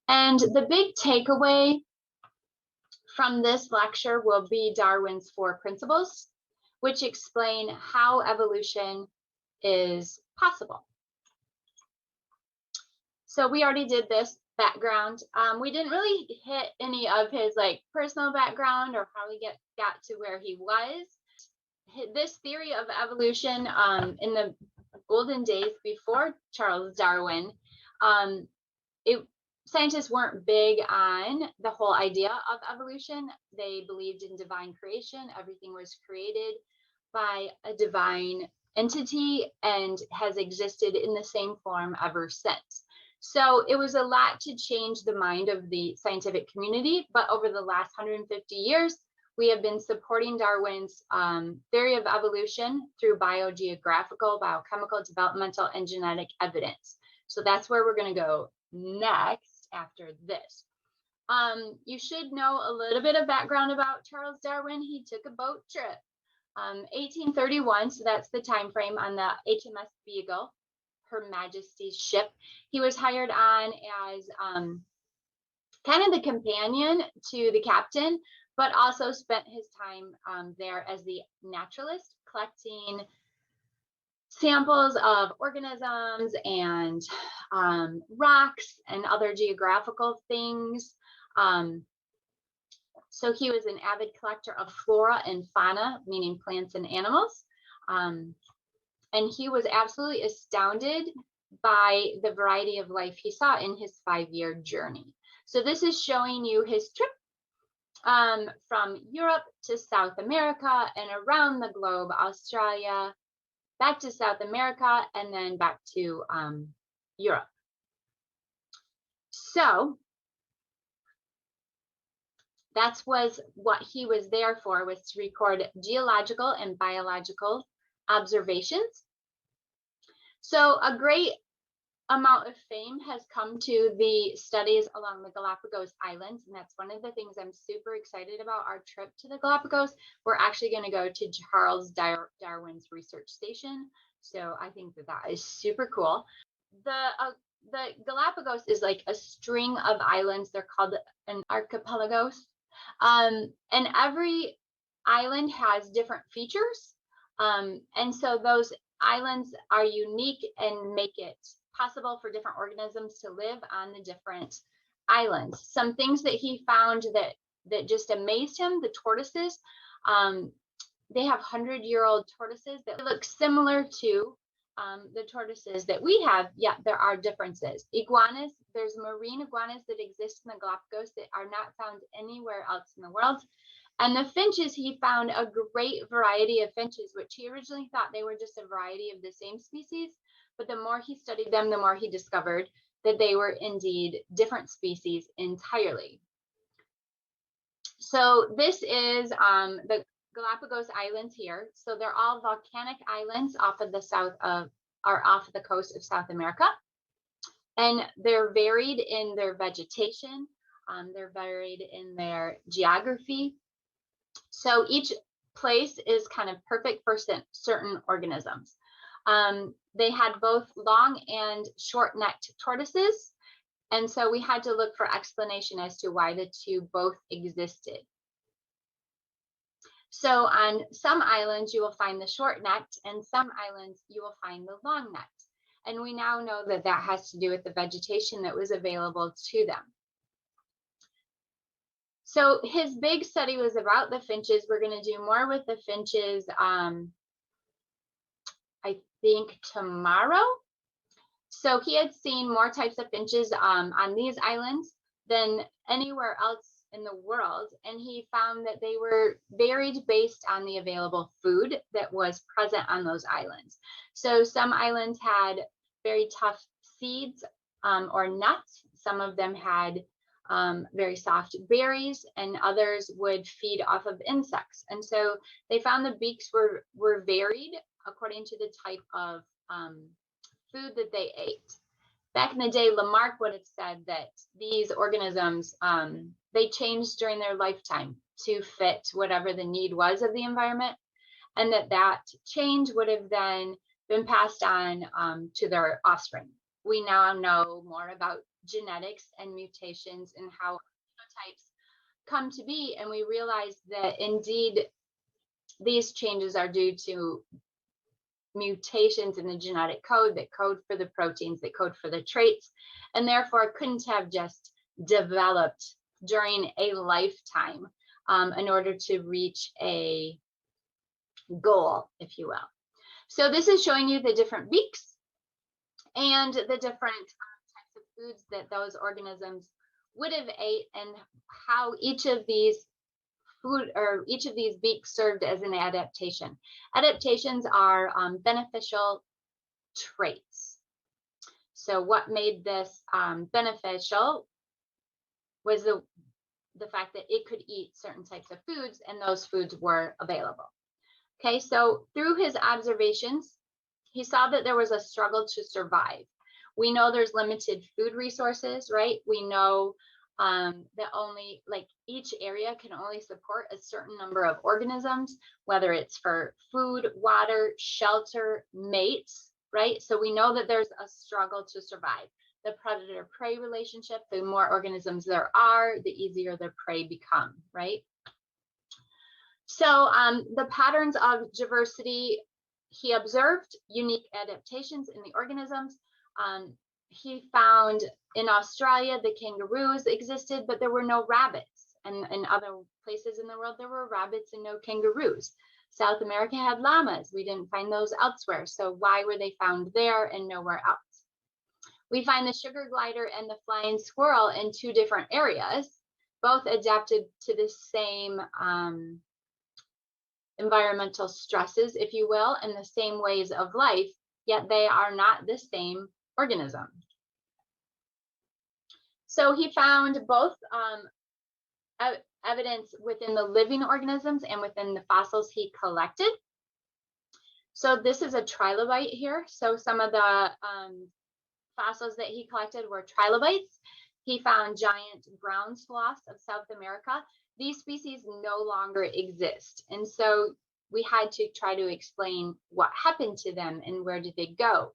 And the big takeaway from this lecture will be Darwin's 4 principles, which explain how evolution is possible. So we already did this background. We didn't really hit any of his personal background or how he got to where he was. This theory of evolution in the golden days before Charles Darwin, scientists weren't big on the whole idea of evolution. They believed in divine creation. Everything was created by a divine entity and has existed in the same form ever since. So it was a lot to change the mind of the scientific community, but over the last 150 years, we have been supporting Darwin's theory of evolution through biogeographical, biochemical, developmental, and genetic evidence. So that's where we're going to go next after this. You should know a little bit of background about Charles Darwin. He took a boat trip, 1831, so that's the time frame, on the HMS Beagle, Her Majesty's ship. He was hired on as kind of the companion to the captain, but also spent his time there as the naturalist, collecting samples of organisms and rocks and other geographical things. So he was an avid collector of flora and fauna, meaning plants and animals. And he was absolutely astounded by the variety of life he saw in his 5-year journey. So this is showing you his trip from Europe to South America and around the globe, Australia, back to South America, and then back to Europe. So that was what he was there for, was to record geological and biological observations. So a great amount of fame has come to the studies along the Galapagos Islands, and that's one of the things I'm super excited about. Our trip to the Galapagos, we're actually going to go to Charles Darwin's research station, so I think that is super cool. The Galapagos is like a string of islands. They're called an archipelagos, and every island has different features, and so those islands are unique and make it possible for different organisms to live on the different islands. Some things that he found that just amazed him: the tortoises. They have 100-year-old tortoises that look similar to the tortoises that we have, yet there are differences. Iguanas, there's marine iguanas that exist in the Galapagos that are not found anywhere else in the world. And the finches, he found a great variety of finches, which he originally thought they were just a variety of the same species. But the more he studied them, the more he discovered that they were indeed different species entirely. So this is the Galapagos Islands here. So they're all volcanic islands off of the coast of South America. And they're varied in their vegetation. They're varied in their geography. So each place is kind of perfect for certain organisms. They had both long and short-necked tortoises. And so we had to look for explanation as to why the two both existed. So on some islands, you will find the short-necked, and some islands you will find the long-necked. And we now know that that has to do with the vegetation that was available to them. So his big study was about the finches. We're going to do more with the finches, I think tomorrow. So he had seen more types of finches on these islands than anywhere else in the world, and he found that they were varied based on the available food that was present on those islands. So some islands had very tough seeds or nuts. Some of them had very soft berries, and others would feed off of insects. And so they found the beaks were varied according to the type of food that they ate. Back in the day, Lamarck would have said that these organisms, they changed during their lifetime to fit whatever the need was of the environment, and that change would have then been passed on to their offspring, we now know more about genetics and mutations and how phenotypes come to be. And we realize that indeed these changes are due to mutations in the genetic code that code for the proteins, that code for the traits, and therefore couldn't have just developed during a lifetime in order to reach a goal, if you will. So this is showing you the different beaks and the different types of foods that those organisms would have ate, and how each of these beaks served as an adaptation. Adaptations are beneficial traits. So what made this beneficial was the fact that it could eat certain types of foods, and those foods were available. Okay, so through his observations, he saw that there was a struggle to survive. We know there's limited food resources, right? We know that only, like, each area can only support a certain number of organisms, whether it's for food, water, shelter, mates, right? So we know that there's a struggle to survive. The predator-prey relationship, the more organisms there are, the easier the prey become, right? So the patterns of diversity, he observed unique adaptations in the organisms. He found in Australia the kangaroos existed, but there were no rabbits. And in other places in the world, there were rabbits and no kangaroos. South America had llamas. We didn't find those elsewhere. So why were they found there and nowhere else? We find the sugar glider and the flying squirrel in two different areas, both adapted to the same environmental stresses, if you will, and the same ways of life, yet they are not the same organism. So he found both evidence within the living organisms and within the fossils he collected. So this is a trilobite here. So some of the fossils that he collected were trilobites. He found giant ground sloths of South America. These species no longer exist. And so we had to try to explain what happened to them and where did they go.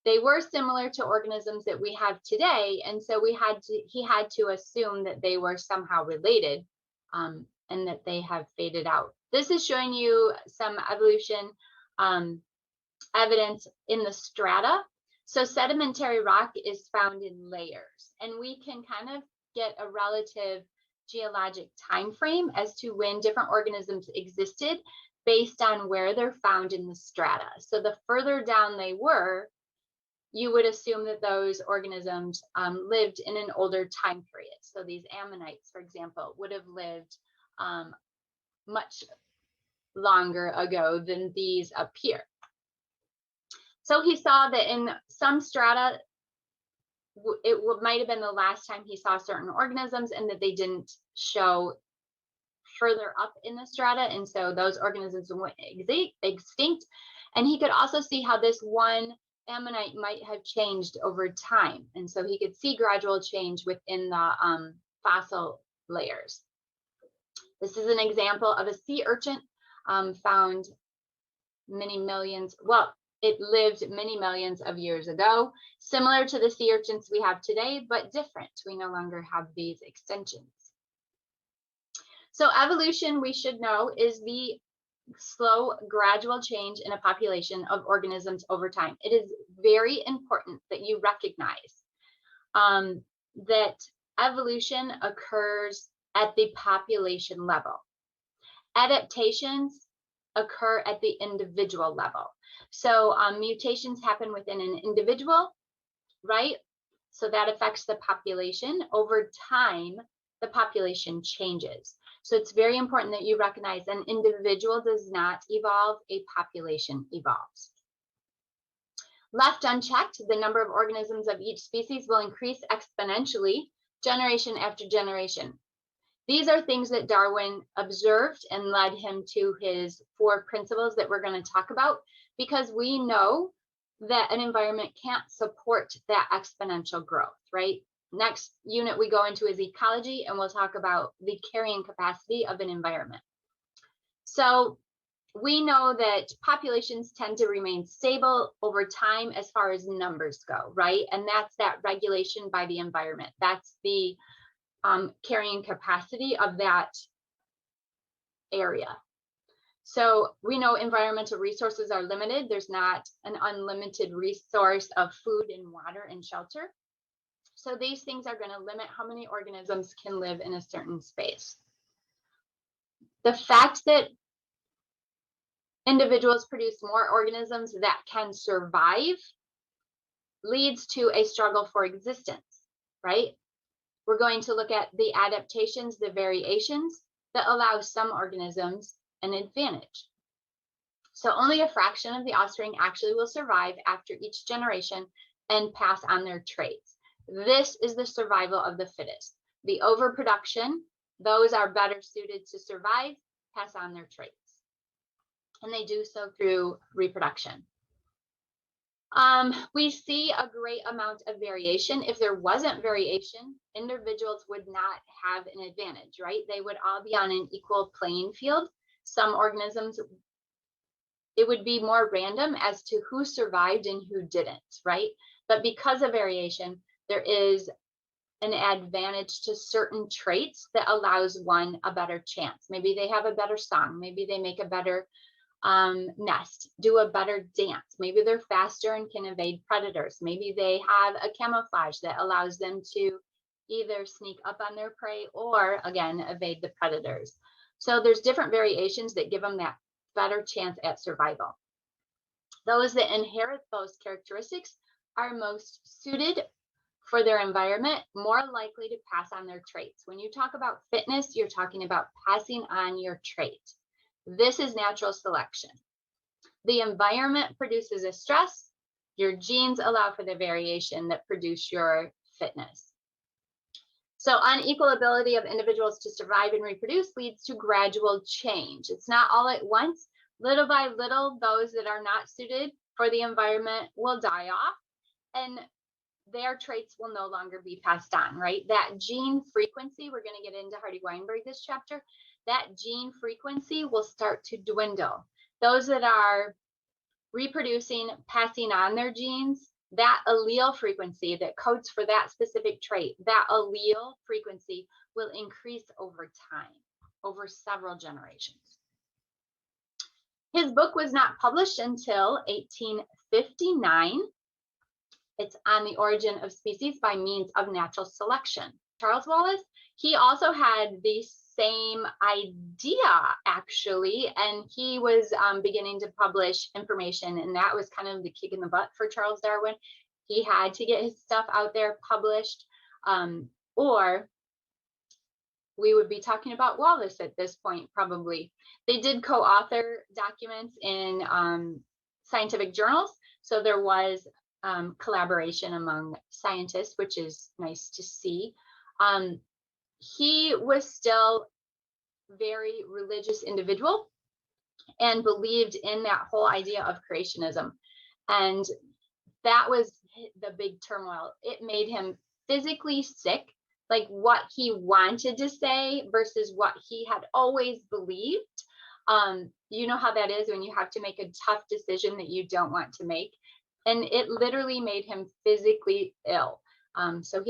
They were similar to organisms that we have today. And so he had to assume that they were somehow related and that they have faded out. This is showing you some evolution evidence in the strata. So sedimentary rock is found in layers, and we can kind of get a relative geologic time frame as to when different organisms existed based on where they're found in the strata. So the further down they were, you would assume that those organisms lived in an older time period. So these ammonites, for example, would have lived much longer ago than these up here. So he saw that in some strata, it might have been the last time he saw certain organisms, and that they didn't show further up in the strata. And so those organisms went extinct. And he could also see how this one ammonite might have changed over time. And so he could see gradual change within the fossil layers. This is an example of a sea urchin found many millions, well, it lived many millions of years ago, similar to the sea urchins we have today, but different. We no longer have these extensions. So evolution, we should know, is the slow, gradual change in a population of organisms over time. It is very important that you recognize that evolution occurs at the population level. Adaptations occur at the individual level. So mutations happen within an individual, right? So that affects the population. Over time, the population changes. So it's very important that you recognize an individual does not evolve, a population evolves. Left unchecked, the number of organisms of each species will increase exponentially generation after generation. These are things that Darwin observed and led him to his 4 principles that we're going to talk about, because we know that an environment can't support that exponential growth, right? Next unit we go into is ecology, and we'll talk about the carrying capacity of an environment. So we know that populations tend to remain stable over time as far as numbers go, right? And that's that regulation by the environment. That's the carrying capacity of that area. So we know environmental resources are limited. There's not an unlimited resource of food and water and shelter. So these things are going to limit how many organisms can live in a certain space. The fact that individuals produce more organisms that can survive leads to a struggle for existence, right? We're going to look at the adaptations, the variations that allow some organisms an advantage. So only a fraction of the offspring actually will survive after each generation and pass on their traits. This is the survival of the fittest. The overproduction, those are better suited to survive, pass on their traits. And they do so through reproduction. We see a great amount of variation. If there wasn't variation, individuals would not have an advantage, right? They would all be on an equal playing field. Some organisms, it would be more random as to who survived and who didn't, right? But because of variation, there is an advantage to certain traits that allows one a better chance. Maybe they have a better song. Maybe they make a better nest, do a better dance. Maybe they're faster and can evade predators. Maybe they have a camouflage that allows them to either sneak up on their prey or, again, evade the predators. So there's different variations that give them that better chance at survival. Those that inherit those characteristics are most suited for their environment, more likely to pass on their traits. When you talk about fitness, you're talking about passing on your trait. This is natural selection. The environment produces a stress. Your genes allow for the variation that produce your fitness. So unequal ability of individuals to survive and reproduce leads to gradual change. It's not all at once. Little by little, those that are not suited for the environment will die off, and their traits will no longer be passed on, right? That gene frequency, we're going to get into Hardy-Weinberg this chapter, that gene frequency will start to dwindle. Those that are reproducing, passing on their genes, that allele frequency that codes for that specific trait, that allele frequency will increase over time, over several generations. His book was not published until 1859. It's On the Origin of Species by Means of Natural Selection. Charles Wallace, he also had the same idea, actually, and he was beginning to publish information, and that was kind of the kick in the butt for Charles Darwin. He had to get his stuff out there published, or we would be talking about Wallace at this point, probably. They did co-author documents in scientific journals, so there was collaboration among scientists, which is nice to see. He was still very religious individual and believed in that whole idea of creationism. And that was the big turmoil. It made him physically sick, like what he wanted to say versus what he had always believed. You know how that is when you have to make a tough decision that you don't want to make. And it literally made him physically ill. So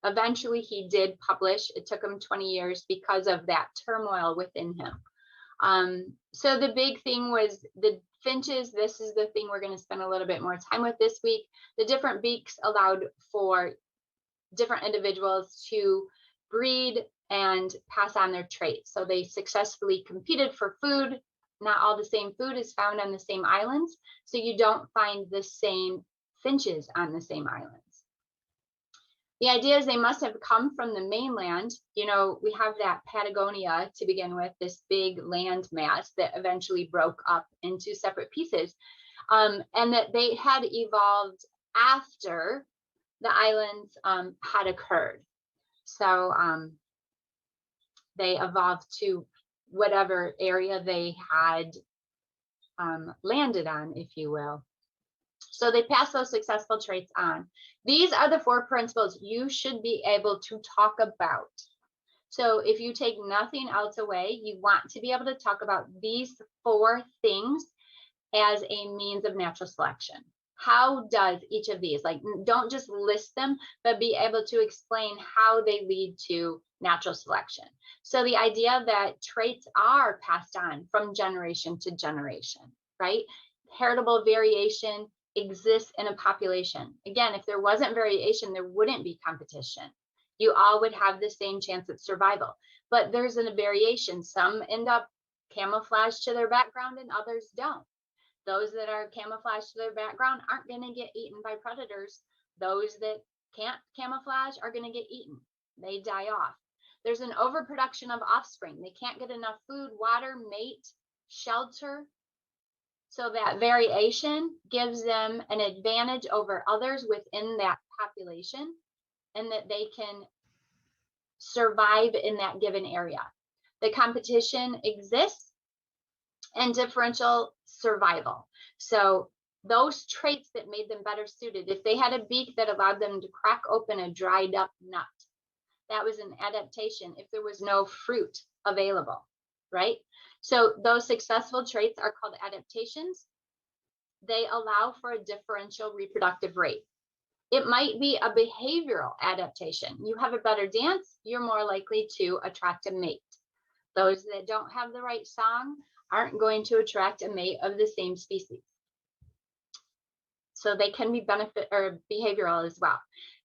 eventually he did publish. It took him 20 years because of that turmoil within him. So the big thing was the finches. This is the thing we're going to spend a little bit more time with this week. The different beaks allowed for different individuals to breed and pass on their traits. So they successfully competed for food. Not all the same food is found on the same islands, so you don't find the same finches on the same islands. The idea is they must have come from the mainland. You know, we have that Patagonia to begin with, this big land mass that eventually broke up into separate pieces, and that they had evolved after the islands had occurred. So they evolved to whatever area they had landed on, if you will. So they pass those successful traits on. These are the 4 principles you should be able to talk about. So if you take nothing else away, you want to be able to talk about these 4 things as a means of natural selection. How does each of these, like, don't just list them, but be able to explain how they lead to natural selection. So the idea that traits are passed on from generation to generation, right? Heritable variation exists in a population. Again, if there wasn't variation, there wouldn't be competition. You all would have the same chance at survival, but there's a variation. Some end up camouflaged to their background and others don't. Those that are camouflaged to their background aren't going to get eaten by predators. Those that can't camouflage are going to get eaten. They die off. There's an overproduction of offspring. They can't get enough food, water, mate, shelter. So that variation gives them an advantage over others within that population, and that they can survive in that given area. The competition exists and differential survival. So those traits that made them better suited, if they had a beak that allowed them to crack open a dried up nut, that was an adaptation if there was no fruit available, right? So those successful traits are called adaptations. They allow for a differential reproductive rate. It might be a behavioral adaptation. You have a better dance, you're more likely to attract a mate. Those that don't have the right song aren't going to attract a mate of the same species. So they can be benefit or behavioral as well.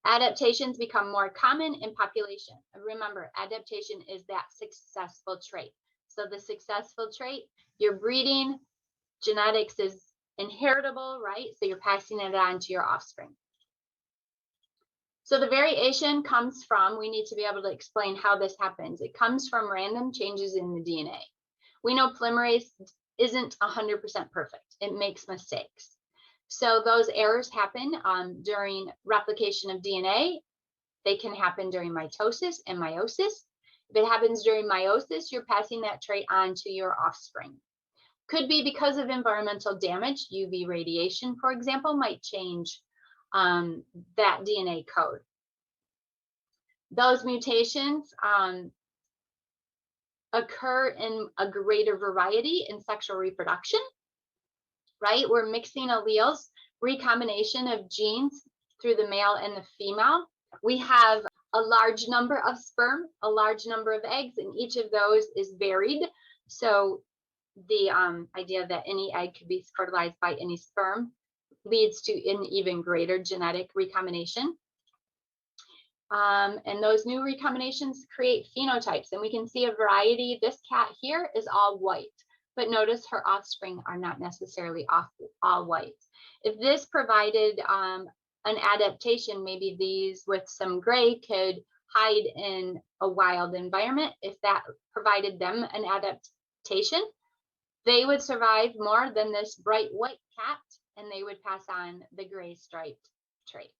Adaptations become more common in population. Remember, adaptation is that successful trait. So the successful trait, you're breeding, genetics is inheritable, right? So you're passing it on to your offspring. So the variation comes from, we need to be able to explain how this happens. It comes from random changes in the DNA. We know polymerase isn't 100% perfect. It makes mistakes. So those errors happen during replication of DNA. They can happen during mitosis and meiosis. If it happens during meiosis, you're passing that trait on to your offspring. Could be because of environmental damage. UV radiation, for example, might change that DNA code. Those mutations occur in a greater variety in sexual reproduction, right? We're mixing alleles, recombination of genes through the male and the female. We have a large number of sperm, a large number of eggs, and each of those is varied. So the idea that any egg could be fertilized by any sperm leads to an even greater genetic recombination. And those new recombinations create phenotypes, and we can see a variety. This cat here is all white, but notice her offspring are not necessarily all white. If this provided an adaptation, maybe these with some gray could hide in a wild environment. If that provided them an adaptation, they would survive more than this bright white cat, and they would pass on the gray striped trait.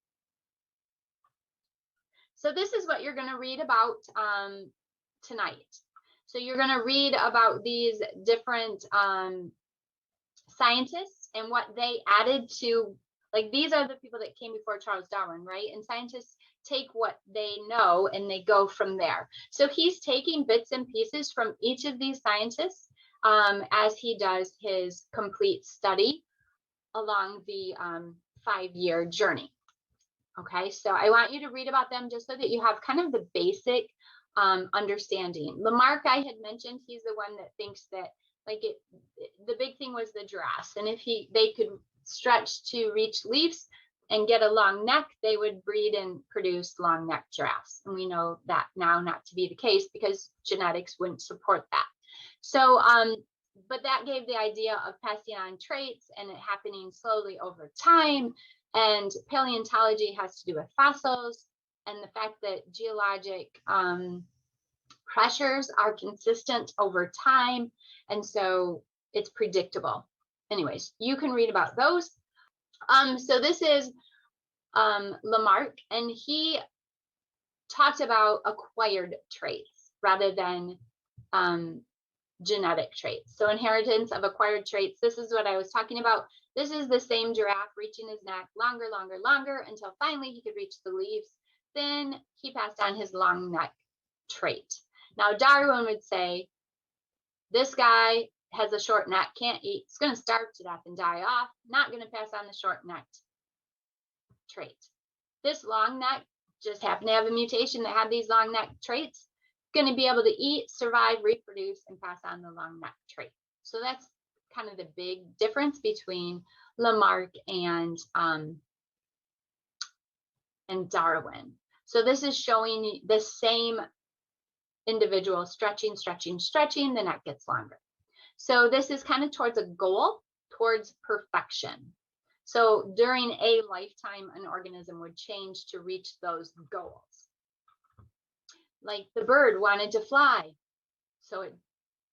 So this is what you're going to read about tonight. So you're going to read about these different scientists and what they added to, like, these are the people that came before Charles Darwin, right? And scientists take what they know and they go from there. So he's taking bits and pieces from each of these scientists as he does his complete study along the 5-year journey. Okay, so I want you to read about them just so that you have kind of the basic understanding. Lamarck, I had mentioned, he's the one that thinks that, like, the big thing was the giraffes, and if they could stretch to reach leaves and get a long neck, they would breed and produce long neck giraffes. And we know that now not to be the case because genetics wouldn't support that. So, but that gave the idea of passing on traits and it happening slowly over time. And paleontology has to do with fossils and the fact that geologic pressures are consistent over time. And so it's predictable. Anyways, you can read about those. So this is Lamarck, and he talked about acquired traits rather than genetic traits. So inheritance of acquired traits. This is what I was talking about. This is the same giraffe reaching his neck longer, longer, longer until finally he could reach the leaves. Then he passed on his long neck trait. Now, Darwin would say, this guy has a short neck, can't eat, it's going to starve to death and die off, not going to pass on the short necked trait. This long neck just happened to have a mutation that had these long neck traits, going to be able to eat, survive, reproduce, and pass on the long neck trait. So that's kind of the big difference between Lamarck and Darwin. So this is showing the same individual stretching, stretching, stretching, the neck gets longer. So this is kind of towards a goal, towards perfection. So during a lifetime, an organism would change to reach those goals. Like the bird wanted to fly, so it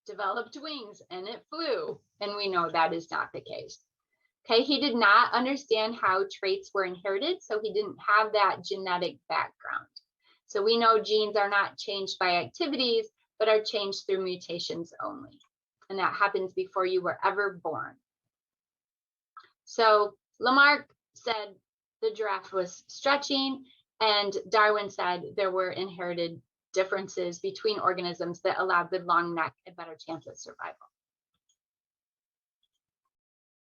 developed wings and it flew. And we know that is not the case. Okay, he did not understand how traits were inherited, so he didn't have that genetic background. So we know genes are not changed by activities, but are changed through mutations only. And that happens before you were ever born. So Lamarck said the giraffe was stretching, and Darwin said there were inherited differences between organisms that allowed the long neck a better chance of survival.